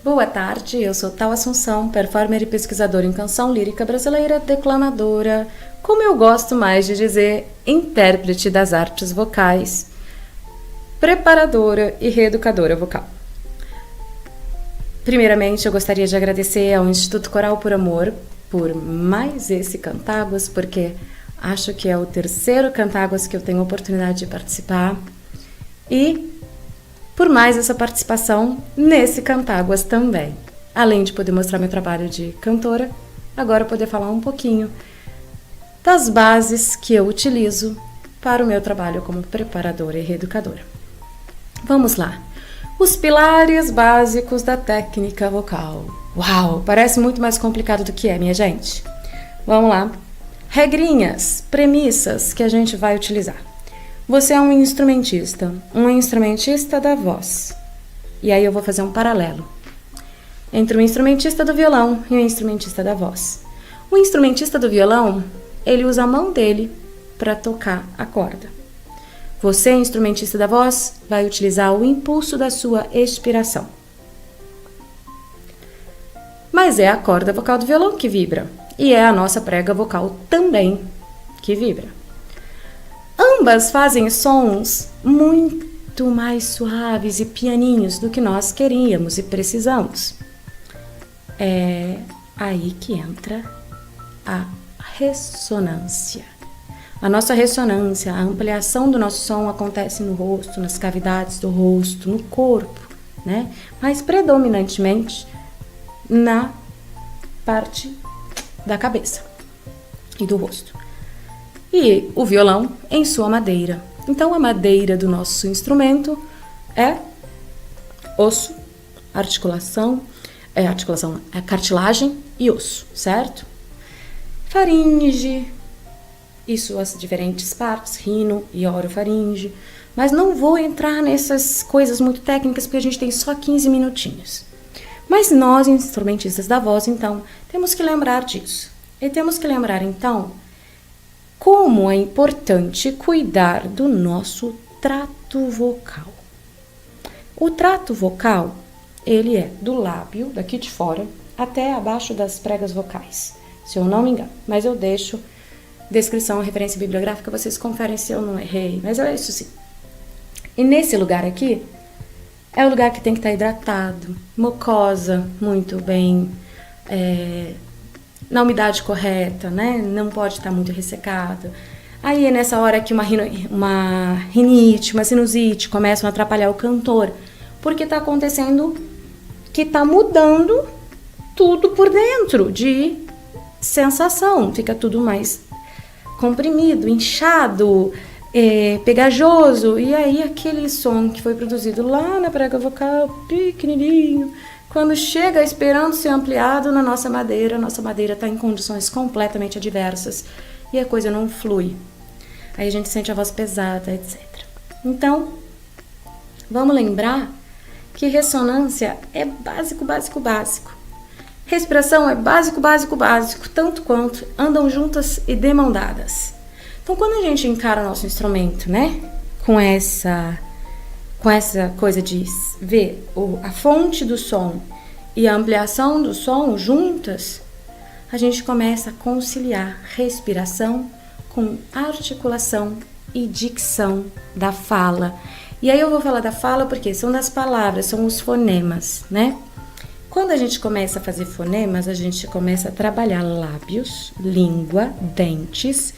Boa tarde, eu sou Tal Assunção, performer e pesquisadora em canção lírica brasileira, declamadora, como eu gosto mais de dizer, intérprete das artes vocais, preparadora e reeducadora vocal. Primeiramente, eu gostaria de agradecer ao Instituto Coral por Amor por mais esse Cantáguas, porque acho que é o terceiro Cantáguas que eu tenho a oportunidade de participar, e por mais essa participação nesse Cantáguas também. Além de poder mostrar meu trabalho de cantora, agora poder falar um pouquinho das bases que eu utilizo para o meu trabalho como preparadora e reeducadora. Vamos lá. Os pilares básicos da técnica vocal. Uau, parece muito mais complicado do que é, minha gente. Vamos lá. Regrinhas, premissas que a gente vai utilizar. Você é um instrumentista da voz. E aí eu vou fazer um paralelo entre o instrumentista do violão e o instrumentista da voz. O instrumentista do violão, ele usa a mão dele para tocar a corda. Você, instrumentista da voz, vai utilizar o impulso da sua expiração. Mas é a corda vocal do violão que vibra, e é a nossa prega vocal também que vibra. Ambas fazem sons muito mais suaves e pianinhos do que nós queríamos e precisamos. É aí que entra a ressonância. A nossa ressonância, a ampliação do nosso som acontece no rosto, nas cavidades do rosto, no corpo, né? Mas predominantemente na parte da cabeça e do rosto. E o violão em sua madeira. Então, a madeira do nosso instrumento é osso, cartilagem e osso, certo? Faringe e suas diferentes partes, rino e orofaringe. Mas não vou entrar nessas coisas muito técnicas porque a gente tem só 15 minutinhos. Mas nós, instrumentistas da voz, então, temos que lembrar disso. E temos que lembrar, então, como é importante cuidar do nosso trato vocal. O trato vocal, ele é do lábio, daqui de fora, até abaixo das pregas vocais, se eu não me engano. Mas eu deixo descrição, referência bibliográfica, vocês conferem se eu não errei, mas é isso sim. E nesse lugar aqui, é o lugar que tem que estar hidratado, mucosa, muito bem, na umidade correta, né? Não pode estar muito ressecado. Aí é nessa hora que uma rinite, uma sinusite começam a atrapalhar o cantor, porque está acontecendo que está mudando tudo por dentro de sensação, fica tudo mais comprimido, inchado, pegajoso, e aí aquele som que foi produzido lá na prega vocal, pequenininho, quando chega esperando ser ampliado na nossa madeira está em condições completamente adversas e a coisa não flui. Aí a gente sente a voz pesada, etc. Então, vamos lembrar que ressonância é básico, básico, básico. Respiração é básico, básico, básico, tanto quanto andam juntas e de mão dadas. Então, quando a gente encara o nosso instrumento, né, com essa coisa de ver a fonte do som e a ampliação do som juntas, a gente começa a conciliar respiração com articulação e dicção da fala. E aí eu vou falar da fala porque são das palavras, são os fonemas, né? Quando a gente começa a fazer fonemas, a gente começa a trabalhar lábios, língua, dentes.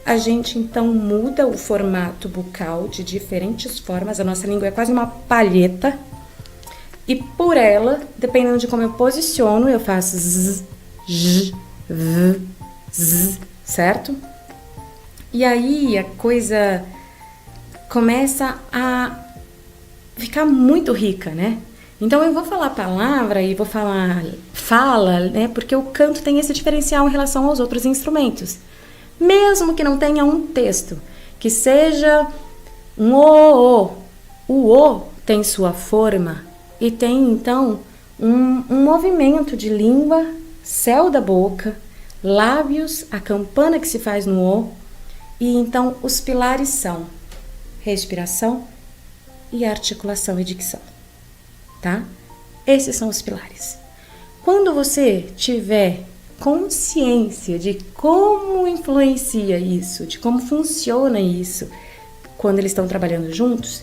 A gente então muda o formato bucal de diferentes formas. A nossa língua é quase uma palheta. E por ela, dependendo de como eu posiciono, eu faço z, j, v, z, certo? E aí a coisa começa a ficar muito rica, né? Então eu vou falar palavra e vou falar fala, né? Porque o canto tem esse diferencial em relação aos outros instrumentos. Mesmo que não tenha um texto, que seja um o tem sua forma e tem então um movimento de língua, céu da boca, lábios, a campana que se faz no o, e então os pilares são respiração e articulação e dicção, tá? Esses são os pilares. Quando você tiver consciência de como influencia isso, de como funciona isso, quando eles estão trabalhando juntos,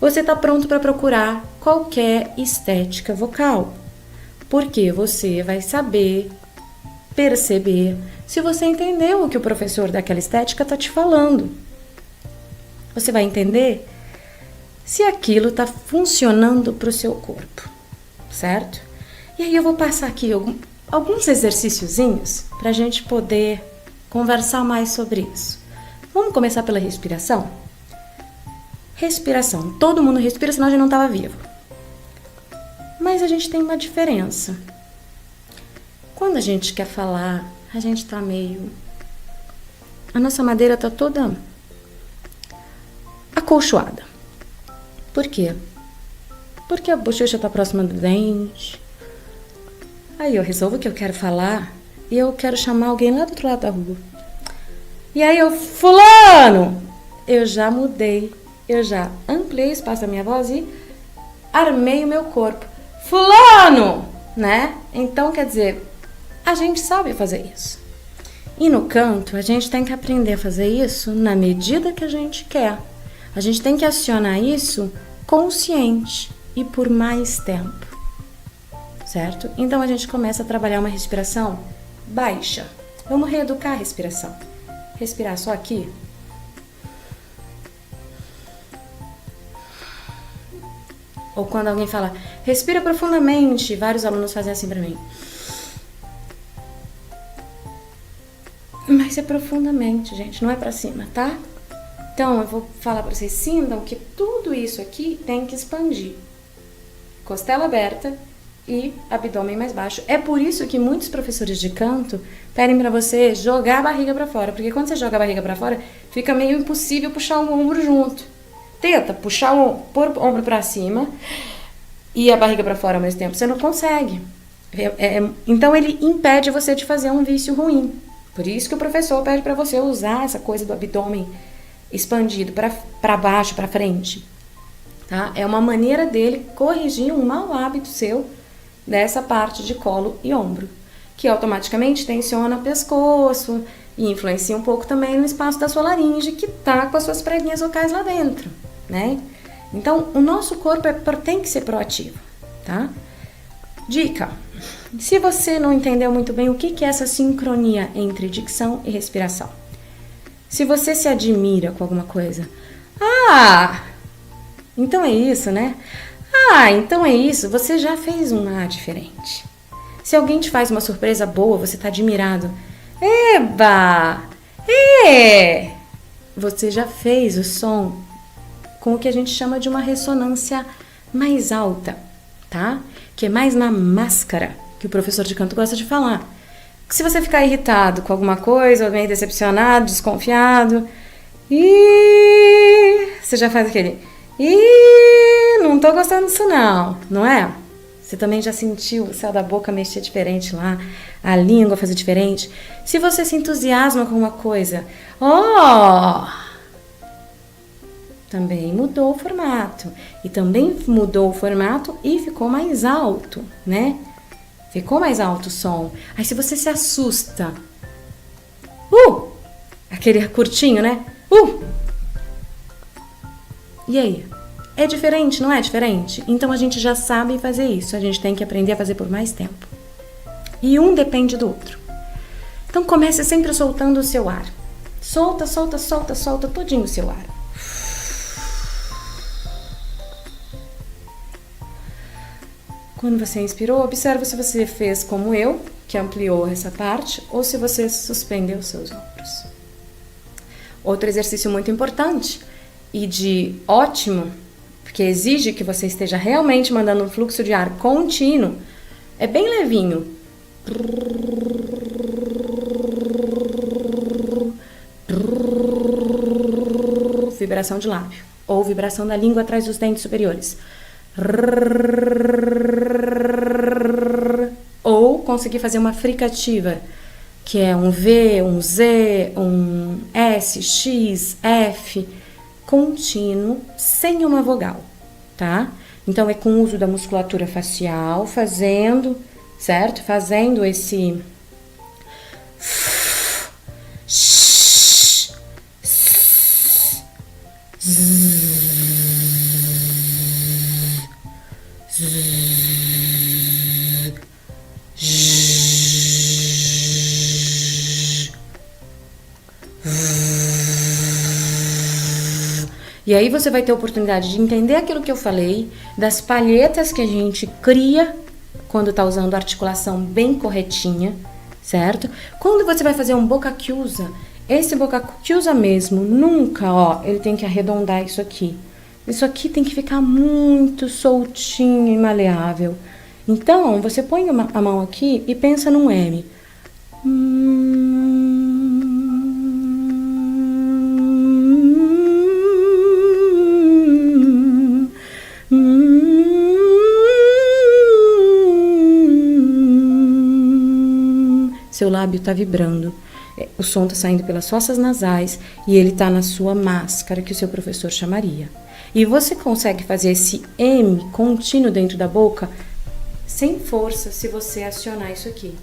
você está pronto para procurar qualquer estética vocal. Porque você vai saber perceber se você entendeu o que o professor daquela estética está te falando. Você vai entender se aquilo está funcionando para o seu corpo, certo? E aí eu vou passar aqui alguns exercíciozinhos para a gente poder conversar mais sobre isso. Vamos começar pela respiração? Respiração. Todo mundo respira, senão a gente não estava vivo. Mas a gente tem uma diferença. Quando a gente quer falar, a gente tá meio... A nossa madeira tá toda acolchoada. Por quê? Porque a bochecha tá próxima do dente. Aí eu resolvo que eu quero falar e eu quero chamar alguém lá do outro lado da rua. E aí eu, fulano! Eu já mudei, eu já ampliei o espaço da minha voz e armei o meu corpo. Fulano! Né? Então, quer dizer, a gente sabe fazer isso. E no canto, a gente tem que aprender a fazer isso na medida que a gente quer. A gente tem que acionar isso consciente e por mais tempo. Certo? Então, a gente começa a trabalhar uma respiração baixa. Vamos reeducar a respiração. Respirar só aqui. Ou quando alguém fala, respira profundamente. Vários alunos fazem assim pra mim. Mas é profundamente, gente, não é pra cima, tá? Então, eu vou falar pra vocês, sintam que tudo isso aqui tem que expandir. Costela aberta e abdômen mais baixo. É por isso que muitos professores de canto pedem pra você jogar a barriga pra fora. Porque quando você joga a barriga pra fora, fica meio impossível puxar o ombro junto. Tenta puxar pôr o ombro pra cima e a barriga pra fora ao mesmo tempo. Você não consegue. Então, ele impede você de fazer um vício ruim. Por isso que o professor pede para você usar essa coisa do abdômen expandido para baixo, para frente. Tá? É uma maneira dele corrigir um mau hábito seu dessa parte de colo e ombro, que automaticamente tensiona o pescoço e influencia um pouco também no espaço da sua laringe, que tá com as suas preguinhas vocais lá dentro, né? Então, o nosso corpo tem que ser proativo, tá? Dica: se você não entendeu muito bem o que é essa sincronia entre dicção e respiração, se você se admira com alguma coisa, então é isso, né? Então é isso, você já fez um diferente. Se alguém te faz uma surpresa boa, você tá admirado. Eba! Você já fez o som com o que a gente chama de uma ressonância mais alta, tá? Que é mais na máscara, que o professor de canto gosta de falar. Se você ficar irritado com alguma coisa, ou meio decepcionado, desconfiado, você já faz aquele, não tô gostando disso não é? Você também já sentiu o céu da boca mexer diferente lá, a língua fazer diferente? Se você se entusiasma com uma coisa, também mudou o formato. E também mudou o formato e ficou mais alto, né? Ficou mais alto o som. Aí se você se assusta, aquele curtinho, né? E aí? É diferente, não é diferente? Então a gente já sabe fazer isso. A gente tem que aprender a fazer por mais tempo. E um depende do outro. Então comece sempre soltando o seu ar. Solta todinho o seu ar. Quando você inspirou, observe se você fez como eu, que ampliou essa parte, ou se você suspendeu seus ombros. Outro exercício muito importante e de ótimo, porque exige que você esteja realmente mandando um fluxo de ar contínuo, é bem levinho. Vibração de lábio, ou vibração da língua atrás dos dentes superiores. Ou conseguir fazer uma fricativa, que é um V, um Z, um S, X, F, contínuo, sem uma vogal. tá? Então, é com o uso da musculatura facial, fazendo, certo? Fazendo esse... E aí você vai ter a oportunidade de entender aquilo que eu falei, das palhetas que a gente cria quando está usando a articulação bem corretinha, certo? Quando você vai fazer um boca chiusa, esse boca chiusa mesmo, nunca, ó, ele tem que arredondar isso aqui. Isso aqui tem que ficar muito soltinho e maleável. Então, você põe a mão aqui e pensa num M. Seu lábio está vibrando, o som está saindo pelas fossas nasais e ele está na sua máscara, que o seu professor chamaria. E você consegue fazer esse M contínuo dentro da boca sem força se você acionar isso aqui.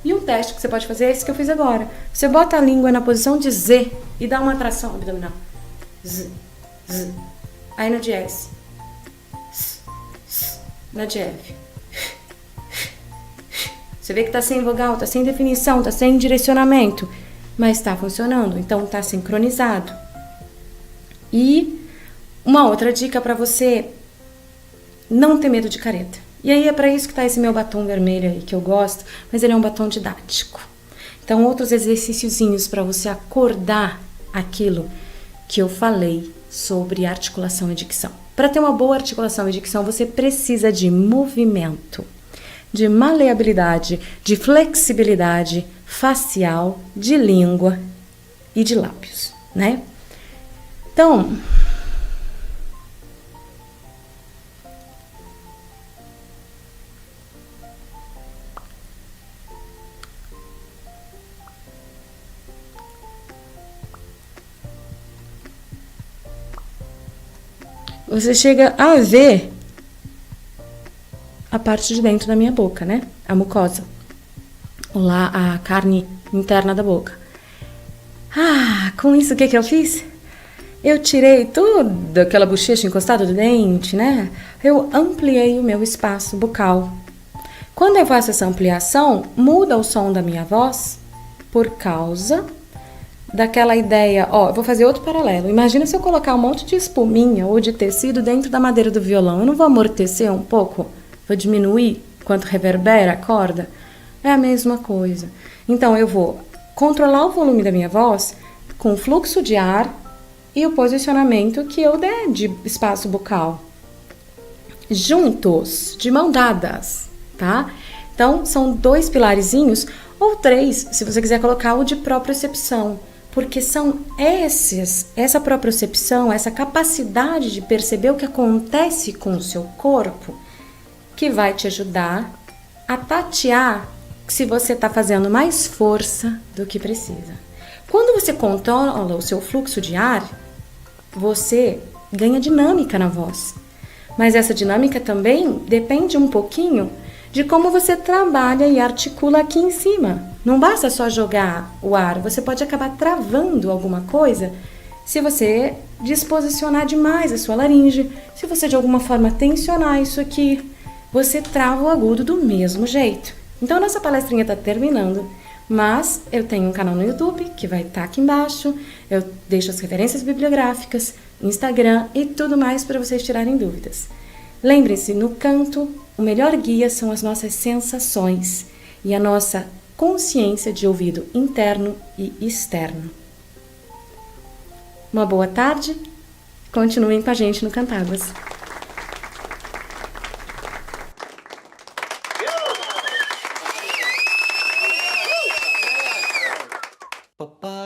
E um teste que você pode fazer é esse que eu fiz agora. Você bota a língua na posição de Z e dá uma tração abdominal. Z, Z. Aí no de S. Na de F. Você vê que tá sem vogal, tá sem definição, tá sem direcionamento, mas tá funcionando, então tá sincronizado. E uma outra dica para você não ter medo de careta. E aí é para isso que tá esse meu batom vermelho aí, que eu gosto, mas ele é um batom didático. Então, outros exercíciozinhos para você acordar aquilo que eu falei sobre articulação e dicção. Para ter uma boa articulação e dicção, você precisa de movimento, de maleabilidade, de flexibilidade facial, de língua e de lábios, né? Então, você chega a ver a parte de dentro da minha boca, né? A mucosa. Lá, a carne interna da boca. Ah, com isso o que eu fiz? Eu tirei toda aquela bochecha encostada do dente, né? Eu ampliei o meu espaço bucal. Quando eu faço essa ampliação, muda o som da minha voz por causa daquela ideia, ó, eu vou fazer outro paralelo. Imagina se eu colocar um monte de espuminha ou de tecido dentro da madeira do violão. Eu não vou amortecer um pouco? Vou diminuir quanto reverbera a corda? É a mesma coisa. Então, eu vou controlar o volume da minha voz com o fluxo de ar e o posicionamento que eu der de espaço bucal. Juntos, de mão dadas, tá? Então, são 2 pilarezinhos, ou 3, se você quiser colocar o de propriocepção. Porque são essa propriocepção, essa capacidade de perceber o que acontece com o seu corpo, que vai te ajudar a tatear se você está fazendo mais força do que precisa. Quando você controla o seu fluxo de ar, você ganha dinâmica na voz. Mas essa dinâmica também depende um pouquinho de como você trabalha e articula aqui em cima. Não basta só jogar o ar, você pode acabar travando alguma coisa se você disposicionar demais a sua laringe, se você de alguma forma tensionar isso aqui, você trava o agudo do mesmo jeito. Então, nossa palestrinha está terminando, mas eu tenho um canal no YouTube que vai estar aqui embaixo, eu deixo as referências bibliográficas, Instagram e tudo mais para vocês tirarem dúvidas. Lembrem-se, no canto, o melhor guia são as nossas sensações e a nossa consciência de ouvido interno e externo. Uma boa tarde, continuem com a gente no Cantáguas. Papá.